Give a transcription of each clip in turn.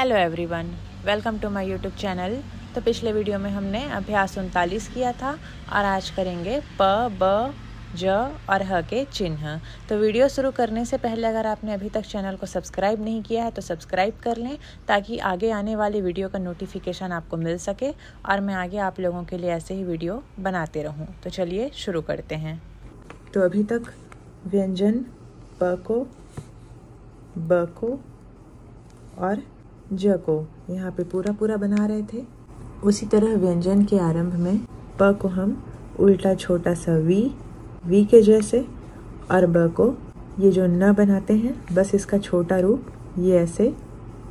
Hello everyone, welcome to my YouTube channel. तो पिछले video में हमने अभ्यास 39 किया था और आज करेंगे प, ब, ज और ह के चिन्ह। तो वीडियो शुरू करने से पहले अगर आपने अभी तक चैनल को सब्सक्राइब नहीं किया है तो सब्सक्राइब कर लें ताकि आगे आने वाली वीडियो का नोटिफिकेशन आपको मिल सके और मैं आगे आप लोगों के लिए ऐसे ही वीडियो बनाते रहूं। तो चलिए शुरू करते हैं। तो अभी तक व्यंजन प को, ब को और ज को यहाँ पे पूरा बना रहे थे। उसी तरह व्यंजन के आरंभ में प को हम उल्टा छोटा सा वी के जैसे, और ब को ये जो न बनाते हैं बस इसका छोटा रूप ये ऐसे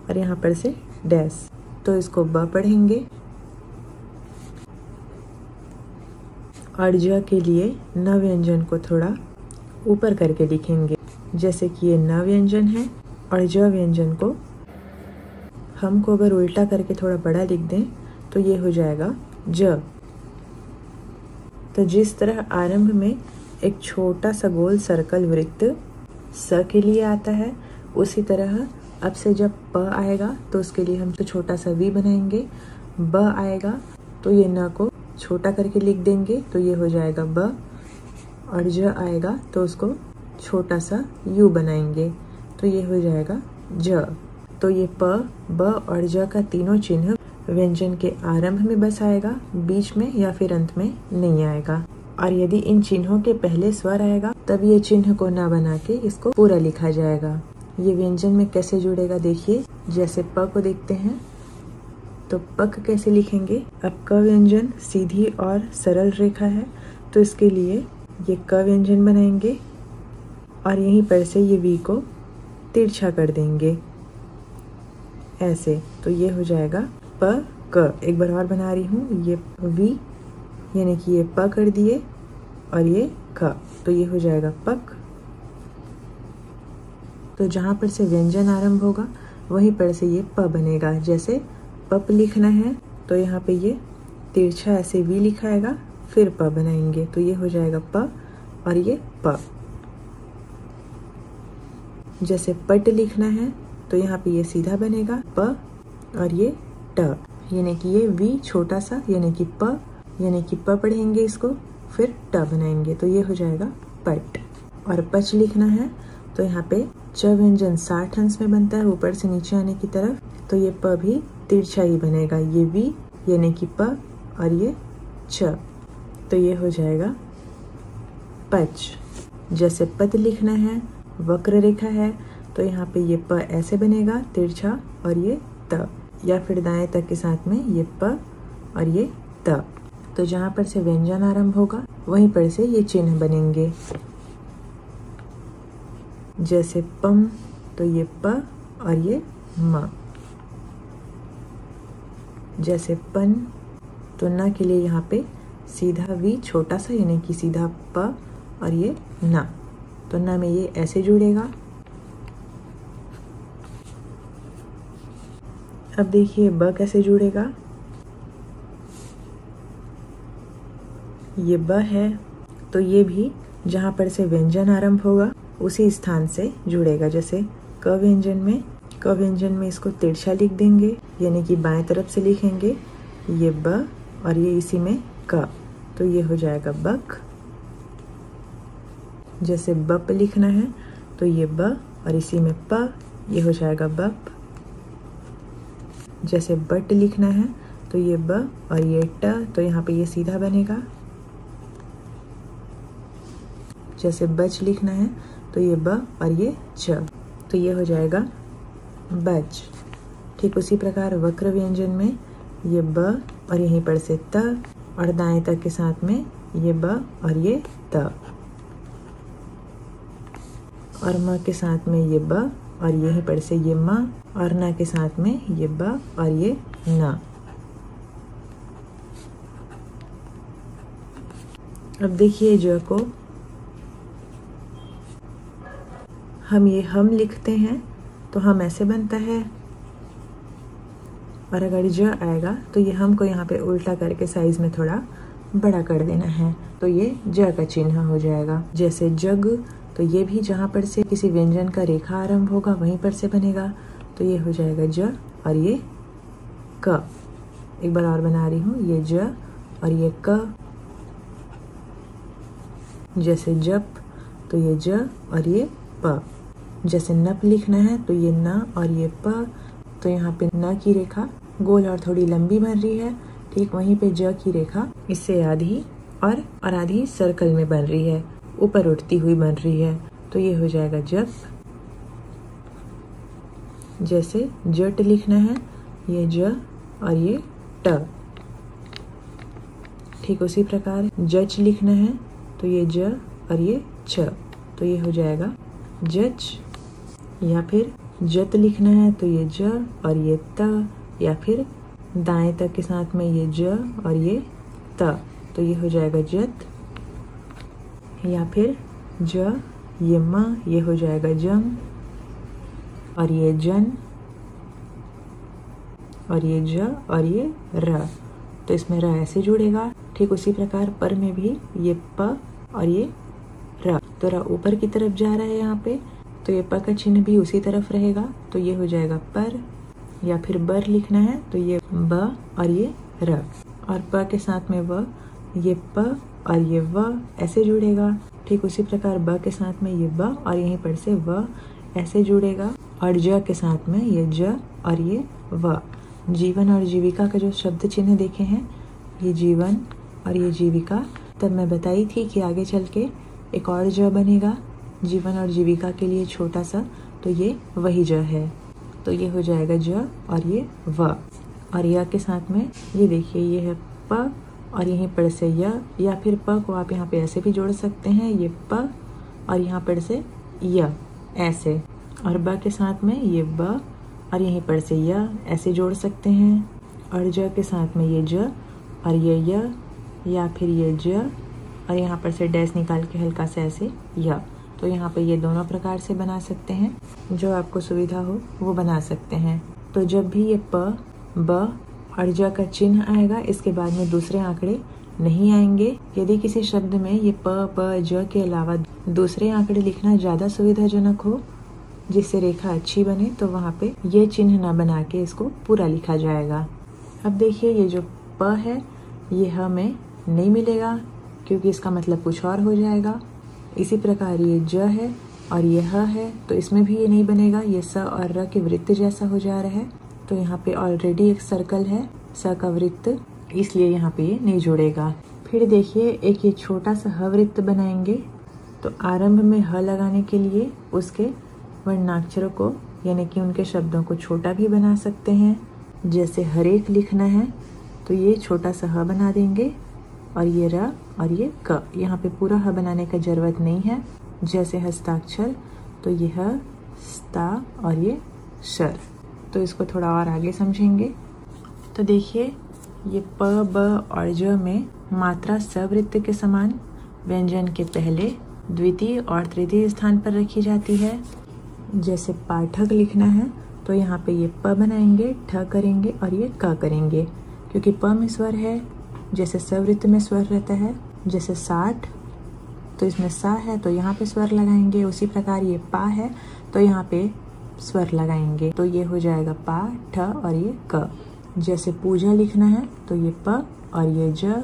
और यहाँ पर से डैश, तो इसको ब पढ़ेंगे। और ज के लिए न व्यंजन को थोड़ा ऊपर करके लिखेंगे, जैसे कि ये न व्यंजन है और ज व्यंजन को हमको अगर उल्टा करके थोड़ा बड़ा लिख दें तो ये हो जाएगा ज। तो जिस तरह आरंभ में एक छोटा सा गोल सर्कल वृत्त स के लिए आता है, उसी तरह अब से जब प आएगा तो उसके लिए हम तो छोटा सा वी बनाएंगे। ब आएगा तो ये न को छोटा करके लिख देंगे तो ये हो जाएगा ब, और ज आएगा तो उसको छोटा सा यू बनाएंगे तो ये हो जाएगा ज। तो ये प, ब और ज का तीनों चिन्ह व्यंजन के आरंभ में बस आएगा, बीच में या फिर अंत में नहीं आएगा। और यदि इन चिन्हों के पहले स्वर आएगा तब ये चिन्ह को ना बना के इसको पूरा लिखा जाएगा। ये व्यंजन में कैसे जुड़ेगा देखिए। जैसे प को देखते हैं तो पक कैसे लिखेंगे। अब क व्यंजन सीधी और सरल रेखा है तो इसके लिए ये क व्यंजन बनाएंगे और यहीं पर से ये वी को तिरछा कर देंगे ऐसे, तो ये हो जाएगा प क। एक बार और बना रही हूँ, ये वी यानी कि ये प कर दिए और ये ख, तो ये हो जाएगा पक। तो जहाँ पर से व्यंजन आरंभ होगा वहीं पर से ये प बनेगा। जैसे पप लिखना है तो यहाँ पे ये तिरछा ऐसे वी लिखाएगा, फिर प बनाएंगे तो ये हो जाएगा प और ये प। जैसे पट लिखना है तो यहाँ पे ये सीधा बनेगा प और ये ट, यानी कि ये वी छोटा सा यानी कि प, यानी कि प पढ़ेंगे इसको, फिर ट बनाएंगे तो ये हो जाएगा पट। और पच लिखना है तो यहाँ पे च व्यंजन 60 अंश में बनता है ऊपर से नीचे आने की तरफ, तो ये प भी तिरछा ही बनेगा, ये वी यानी कि प और ये च, तो ये हो जाएगा पच। जैसे पद लिखना है, वक्र रेखा है तो यहाँ पे ये प ऐसे बनेगा तिरछा और ये त, या फिर दाएं तक के साथ में ये प और ये त। तो जहाँ पर से व्यंजन आरंभ होगा वहीं पर से ये चिन्ह बनेंगे। जैसे पम तो ये प और ये म। जैसे पन तो न के लिए यहाँ पे सीधा वी छोटा सा यानी कि सीधा प और ये न, तो न में ये ऐसे जुड़ेगा। अब देखिए ब कैसे जुड़ेगा। ये ब है तो ये भी जहाँ पर से व्यंजन आरंभ होगा उसी स्थान से जुड़ेगा। जैसे क व्यंजन में इसको तिरछा लिख देंगे यानी कि बाएं तरफ से लिखेंगे ये ब और ये इसी में क, तो ये हो जाएगा बक। जैसे बप लिखना है तो ये ब और इसी में प, ये हो जाएगा बप। जैसे बट लिखना है तो ये ब और ये ट, तो यहाँ पे ये सीधा बनेगा। जैसे बच लिखना है तो ये ब और ये च, तो ये हो जाएगा बच। ठीक उसी प्रकार वक्र व्यंजन में ये ब और यहीं पर से त और दाएं तक के साथ में ये ब और ये त, और म के साथ में ये ब और यहीं पर से ये म, और न के साथ में ये ब और ये न। अब देखिए ज को हम लिखते हैं तो हम ऐसे बनता है, और अगर ज आएगा तो ये हम को यहाँ पे उल्टा करके साइज में थोड़ा बड़ा कर देना है तो ये ज का चिन्ह हो जाएगा। जैसे जग तो ये भी जहाँ पर से किसी व्यंजन का रेखा आरंभ होगा वहीं पर से बनेगा, तो ये हो जाएगा ज और ये क। एक बार और बना रही हूँ, ये ज और ये क। जैसे जप तो ये ज और ये प। जैसे नप लिखना है तो ये न और ये प। तो यहाँ पे न की रेखा गोल और थोड़ी लंबी बन रही है, ठीक वहीं पे ज की रेखा इससे आधी और आधी सर्कल में बन रही है, ऊपर उठती हुई बन रही है। तो ये हो जाएगा जप। जैसे जट लिखना है, ये ज और ये ट। ठीक उसी प्रकार जच लिखना है तो ये ज और ये छ, तो ये हो जाएगा जच। या फिर जत लिखना है तो ये ज और ये त, या फिर दाएं तक के साथ में ये ज और ये त, तो ये हो जाएगा जत। या फिर ज ये म, ये हो जाएगा जम। और ये जन और ये ज और ये र, तो इसमें र ऐसे जुड़ेगा। ठीक उसी प्रकार पर में भी ये प और ये र, तो र ऊपर की तरफ जा रहा है यहाँ पे, तो ये प का चिन्ह भी उसी तरफ रहेगा, तो ये हो जाएगा पर। या फिर बर लिखना है तो ये ब और ये र, और प के साथ में व, ये प और ये व ऐसे जुड़ेगा। ठीक उसी प्रकार ब के साथ में ये ब और यहीं पर से व ऐसे जुड़ेगा, और ज के साथ में ये ज और ये व। जीवन और जीविका का जो शब्द चिन्ह देखे हैं, ये जीवन और ये जीविका, तब मैं बताई थी कि आगे चल के एक और ज बनेगा जीवन और जीविका के लिए छोटा सा, तो ये वही ज है। तो ये हो जाएगा ज और ये व। और य के साथ में ये देखिए ये है प और यहीं पर से य, या फिर प को आप यहाँ पे ऐसे भी जोड़ सकते हैं, ये प और यहाँ पर से य ऐसे, और ब के साथ में ये ब और यहीं पर से य ऐसे जोड़ सकते हैं, और ज के साथ में ये ज और ये य, या फिर ये ज और यहाँ पर से डैश निकाल के हल्का से ऐसे य। तो यहाँ पे ये दोनों प्रकार से बना सकते हैं, जो आपको सुविधा हो वो बना सकते हैं। तो जब भी ये प, ब और ज का चिन्ह आएगा, इसके बाद में दूसरे आंकड़े नहीं आएंगे। यदि किसी शब्द में ये प, ब, ज के अलावा दूसरे आंकड़े लिखना ज़्यादा सुविधाजनक हो, जिससे रेखा अच्छी बने, तो वहाँ पे ये चिन्ह ना बना के इसको पूरा लिखा जाएगा। अब देखिए ये जो प है ये ह में नहीं मिलेगा, क्योंकि इसका मतलब कुछ और हो जाएगा। इसी प्रकार ये ज है और ये ह है, तो इसमें भी ये नहीं बनेगा, ये स और र के वृत्त जैसा हो जा रहा है। तो यहाँ पे ऑलरेडी एक सर्कल है स का वृत्त, इसलिए यहाँ पे ये नहीं जुड़ेगा। फिर देखिए एक ये छोटा सा ह वृत्त बनाएंगे, तो आरंभ में ह लगाने के लिए उसके वर्णाक्षरों को यानी कि उनके शब्दों को छोटा भी बना सकते हैं। जैसे हरेक लिखना है तो ये छोटा सा ह बना देंगे, और ये र और ये क, यहाँ पे पूरा ह बनाने का जरूरत नहीं है। जैसे हस्ताक्षर तो ये ह, स्ता और ये शर, तो इसको थोड़ा और आगे समझेंगे। तो देखिए ये प, ब और ज में मात्रा सवृत्त के समान व्यंजन के पहले, द्वितीय और तृतीय स्थान पर रखी जाती है। जैसे पाठक लिखना है तो यहाँ पे ये प बनाएंगे, ठ करेंगे और ये क करेंगे, क्योंकि प में स्वर है। जैसे सवृत्त में स्वर रहता है, जैसे 60 तो इसमें सा है तो यहाँ पे स्वर लगाएंगे, उसी प्रकार ये पा है तो यहाँ पे स्वर लगाएंगे, तो ये हो जाएगा पा, ठ और ये क। जैसे पूजा लिखना है तो ये प और ये ज,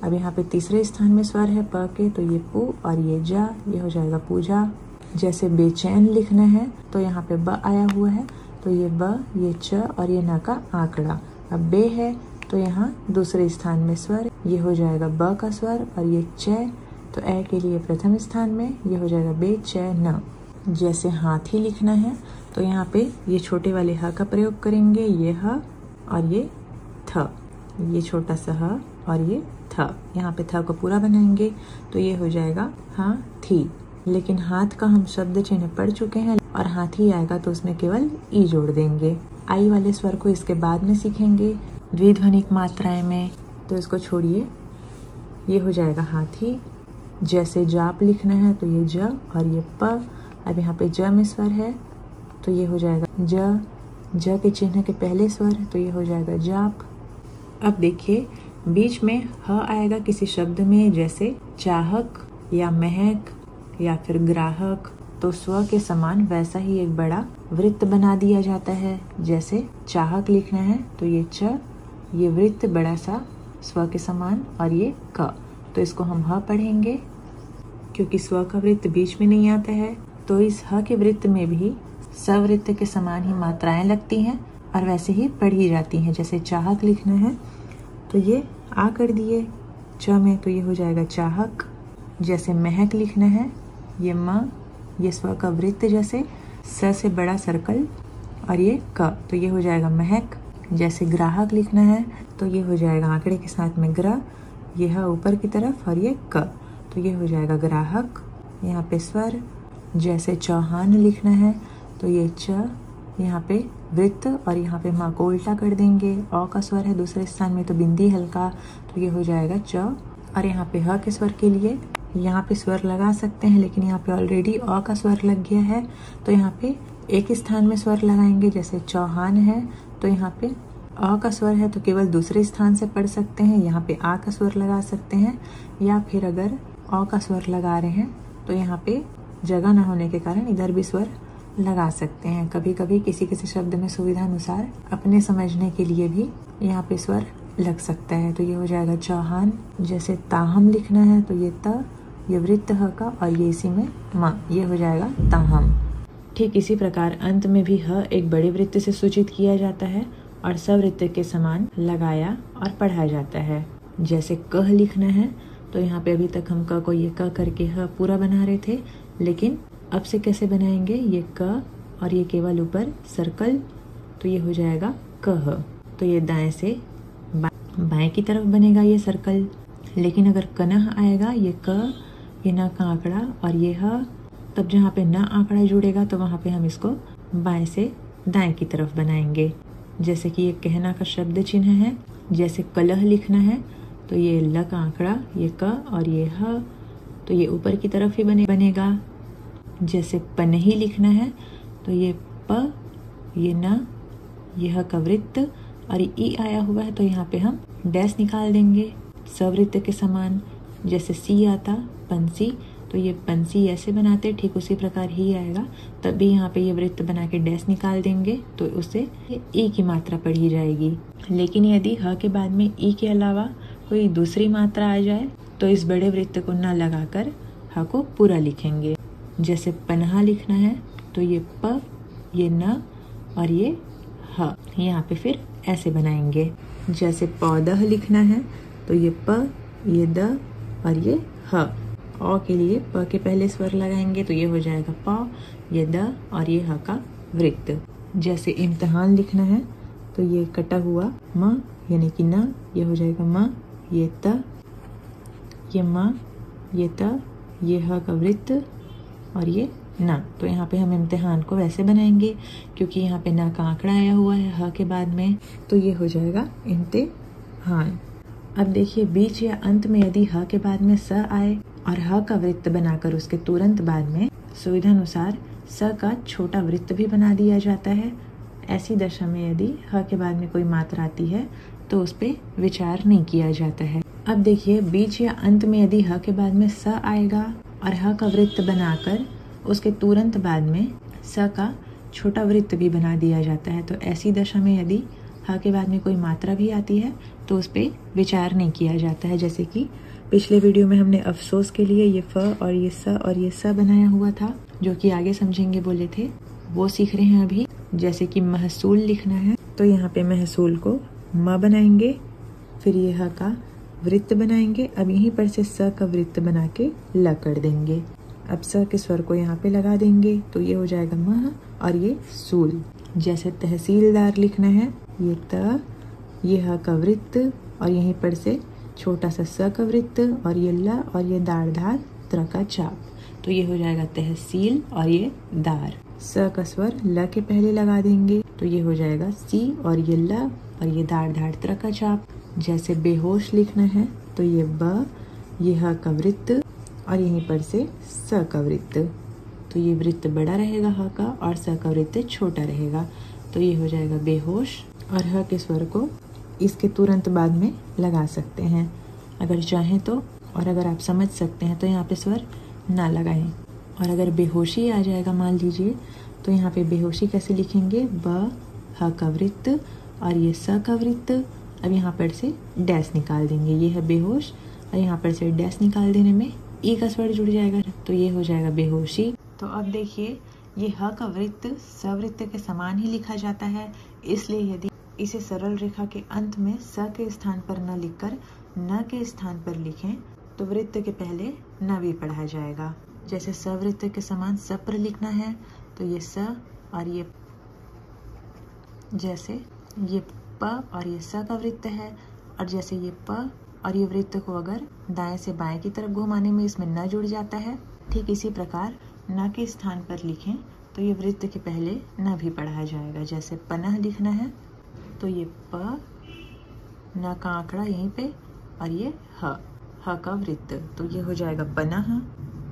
अब यहाँ पे तीसरे स्थान में स्वर है प के, तो ये पू और ये जा, ये हो जाएगा पूजा। जैसे बेचैन लिखना है तो यहाँ पे ब आया हुआ है, तो ये ब, ये च और ये न का आंकड़ा। अब बे है तो यहाँ दूसरे स्थान में स्वर, ये हो जाएगा ब का स्वर, और ये च तो ए के लिए प्रथम स्थान में, ये हो जाएगा बे च न। जैसे हाथी लिखना है तो यहाँ पे ये छोटे वाले ह का प्रयोग करेंगे, ये ह और ये थ, ये छोटा सा ह और ये थ, यहाँ पे थ को पूरा बनाएंगे तो ये हो जाएगा हाथी। लेकिन हाथ का हम शब्द चिन्ह पढ़ चुके हैं, और हाथी आएगा तो उसमें केवल ई जोड़ देंगे। आई वाले स्वर को इसके बाद में सीखेंगे द्विध्वनिक मात्राएं में, तो इसको छोड़िए, ये हो जाएगा हाथी। जैसे जाप लिखना है तो ये ज और ये प, अब यहाँ पे ज में स्वर है तो ये हो जाएगा ज, ज के चिन्ह के पहले स्वर तो ये हो जाएगा जाप। अब देखिए बीच में ह आएगा किसी शब्द में, जैसे चाहक या महक या फिर ग्राहक, तो स्व के समान वैसा ही एक बड़ा वृत्त बना दिया जाता है। जैसे चाहक लिखना है तो ये च, ये वृत्त बड़ा सा स्व के समान, और ये क, तो इसको हम ह पढ़ेंगे क्योंकि स्व का वृत्त बीच में नहीं आता है। तो इस ह के वृत्त में भी सवृत्त के समान ही मात्राएं लगती हैं और वैसे ही पढ़ी जाती हैं। जैसे चाहक लिखना है तो ये आ कर दिए च में, तो ये हो जाएगा चाहक। जैसे महक लिखना है, ये म, ये स्व का वृत्त जैसे स से बड़ा सर्कल, और ये क, तो ये हो जाएगा महक। जैसे ग्राहक लिखना है तो ये हो जाएगा आंकड़े के साथ में ग्र, ये है ऊपर की तरफ, और ये क, तो ये हो जाएगा ग्राहक। यहाँ पे स्वर। जैसे चौहान लिखना है तो ये च, यहाँ पे वृत्त, और यहाँ पे माँ को उल्टा कर देंगे। अ का स्वर है दूसरे स्थान में तो बिंदी हल्का, तो ये हो जाएगा च। और यहाँ पे ह के स्वर के लिए यहाँ पे स्वर लगा सकते हैं, लेकिन यहाँ पे ऑलरेडी अ का स्वर लग गया है, तो यहाँ पे एक स्थान में स्वर लगाएंगे। जैसे चौहान है तो यहाँ पे अ का स्वर है तो केवल दूसरे स्थान से पढ़ सकते हैं, यहाँ पे आ का स्वर लगा सकते हैं, या फिर अगर अ का स्वर लगा रहे हैं तो यहाँ पे जगह न होने के कारण इधर भी स्वर लगा सकते हैं। कभी कभी किसी किसी शब्द में सुविधा अनुसार अपने समझने के लिए भी यहाँ पे स्वर लग सकता है, तो ये हो जाएगा चौहान। जैसे ताहम लिखना है तो ये त, ये वृत्त ह का, और ये इसी में म, ये हो जाएगा ताहम। ठीक इसी प्रकार अंत में भी ह एक बड़े वृत्त से सूचित किया जाता है और सवृत्त के समान लगाया और पढ़ा जाता है। जैसे कह लिखना है तो यहाँ पे अभी तक हम क को ये क करके ह पूरा बना रहे थे, लेकिन अब से कैसे बनाएंगे, ये क और ये केवल ऊपर सर्कल, तो ये हो जाएगा कह। तो ये दाएं से बाएं की तरफ बनेगा ये सर्कल। लेकिन अगर कनह आएगा, ये क, ये न का आंकड़ा और ये ह, तब जहाँ पे न आंकड़ा जुड़ेगा तो वहाँ पे हम इसको बाएं से दाएं की तरफ बनाएंगे। जैसे कि ये कहना का शब्द चिन्ह है। जैसे कलह लिखना है तो ये ल का आंकड़ा, ये क और ये ह, तो ये ऊपर की तरफ ही बनेगा। जैसे पनही लिखना है तो ये प, ये न, यह का वृत्त, और ई आया हुआ है तो यहाँ पे हम डैश निकाल देंगे सवृत्त के समान। जैसे सी आता पंसी, तो ये पंसी ऐसे बनाते, ठीक उसी प्रकार ही आएगा, तब भी यहाँ पे ये वृत्त बना के डैश निकाल देंगे तो उससे ई की मात्रा पढ़ी जाएगी। लेकिन यदि ह के बाद में ई के अलावा कोई दूसरी मात्रा आ जाए तो इस बड़े वृत्त को न लगाकर ह को पूरा लिखेंगे। जैसे पन्हा लिखना है तो ये प, ये न और ये ह, यहाँ पे फिर ऐसे बनाएंगे। जैसे पौधह लिखना है तो ये प, ये द और ये ह। अ के लिए प के पहले स्वर लगाएंगे तो ये हो जाएगा प, ये द और ये ह का वृत्त। जैसे इम्तिहान लिखना है तो ये कटा हुआ म यानी कि न, ये हो जाएगा म, ये त, ये म, ये त, ये ह का वृत्त और ये न। तो यहाँ पे हम इम्तिहान को वैसे बनाएंगे क्योंकि यहाँ पे न का आंकड़ा आया हुआ है ह के बाद में, तो ये हो जाएगा इम्तिहान। अब देखिए बीच या अंत में यदि ह के बाद में स आए और ह का वृत्त बनाकर उसके तुरंत बाद में सुविधा अनुसार स का छोटा वृत्त भी बना दिया जाता है। ऐसी दशा में यदि ह के बाद में कोई मात्रा आती है तो उस पे विचार नहीं किया जाता है। अब देखिए बीच या अंत में यदि ह के बाद में स आएगा और ह का वृत्त बनाकर उसके तुरंत बाद में स का छोटा वृत्त भी बना दिया जाता है, तो ऐसी दशा में यदि ह के बाद में कोई मात्रा भी आती है तो उस पे विचार नहीं किया जाता है। जैसे कि पिछले वीडियो में हमने अफसोस के लिए ये फ और ये स और ये स बनाया हुआ था, जो कि आगे समझेंगे बोले थे, वो सीख रहे हैं अभी। जैसे कि महसूल लिखना है तो यहाँ पे महसूल को म बनाएंगे, फिर ये ह का वृत्त बनाएंगे। अब यहीं पर से स का वृत्त बना के ल कर देंगे। अब स के स्वर को यहाँ पे लगा देंगे तो ये हो जाएगा मह और ये सूल। जैसे तहसीलदार लिखना है, ये त, ये ह का वृत्त और यहीं पर से छोटा सा स का वृत्त और ये ल और ये दार धार त्र का चाप, तो ये हो जाएगा तहसील और ये दार। स का स्वर ल के पहले लगा देंगे तो ये हो जाएगा सी और ये ल और ये दार धार त्र का चाप। जैसे बेहोश लिखना है तो ये ब, ये ह का वृत्त और यहीं पर से स का वृत्त, तो ये वृत्त बड़ा रहेगा ह का और स का वृत्त छोटा रहेगा, तो ये हो जाएगा बेहोश। और ह के स्वर को इसके तुरंत बाद में लगा सकते हैं अगर चाहें तो, और अगर आप समझ सकते हैं तो यहाँ पे स्वर ना लगाएं। और अगर बेहोशी आ जाएगा मान लीजिए तो यहाँ पे बेहोशी कैसे लिखेंगे, ब ह का वृत्त और ये स का वृत्त। अब यहाँ पर से डैश निकाल देंगे, ये है बेहोश, और यहाँ पर से डैश निकाल देने में ई का स्वर जुड़ जाएगा, तो ये हो जाएगा बेहोशी। तो अब देखिए ये ह का वृत्त सवृत्त के समान ही लिखा जाता है, इसलिए यदि इसे सरल रेखा के अंत में स के स्थान पर न लिखकर न के स्थान पर लिखें तो वृत्त के पहले न भी पढ़ा जाएगा। जैसे सवृत्त के समान सप्र लिखना है तो ये स और ये, जैसे ये प और ये स का वृत्त है, और जैसे ये प और ये वृत्त को अगर दाएं से बाएं की तरफ घुमाने में इसमें न जुड़ जाता है, ठीक इसी प्रकार न के स्थान पर लिखें तो ये वृत्त के पहले न भी पढ़ा जाएगा। जैसे पनह लिखना है तो ये प, न का आंकड़ा यहीं पे, और ये ह का वृत्त, तो ये हो जाएगा पनह।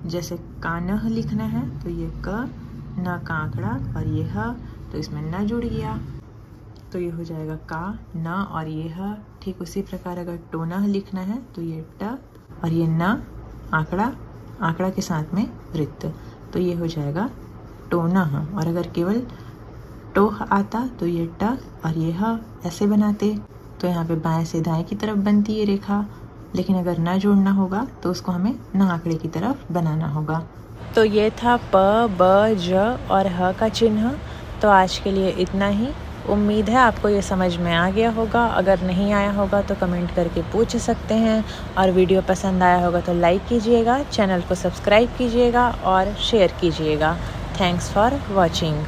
जैसे कानह लिखना है तो ये क, न का आंकड़ा और ये ह, तो इसमें न जुड़ गया, तो ये हो जाएगा का न और ये ह। ठीक उसी प्रकार अगर टोनह लिखना है तो ये ट और ये न आंकड़ा के साथ में वृत्त, तो ये हो जाएगा टोनह। और अगर केवल टोह आता तो ये ट और ये ह ऐसे बनाते, तो यहाँ पे बाएं से दाएं की तरफ बनती है रेखा, लेकिन अगर न जोड़ना होगा तो उसको हमें न आंकड़े की तरफ बनाना होगा। तो ये था प, ब, ज और ह का चिन्ह। तो आज के लिए इतना ही। उम्मीद है आपको ये समझ में आ गया होगा। अगर नहीं आया होगा तो कमेंट करके पूछ सकते हैं, और वीडियो पसंद आया होगा तो लाइक कीजिएगा, चैनल को सब्सक्राइब कीजिएगा और शेयर कीजिएगा। Thanks for watching.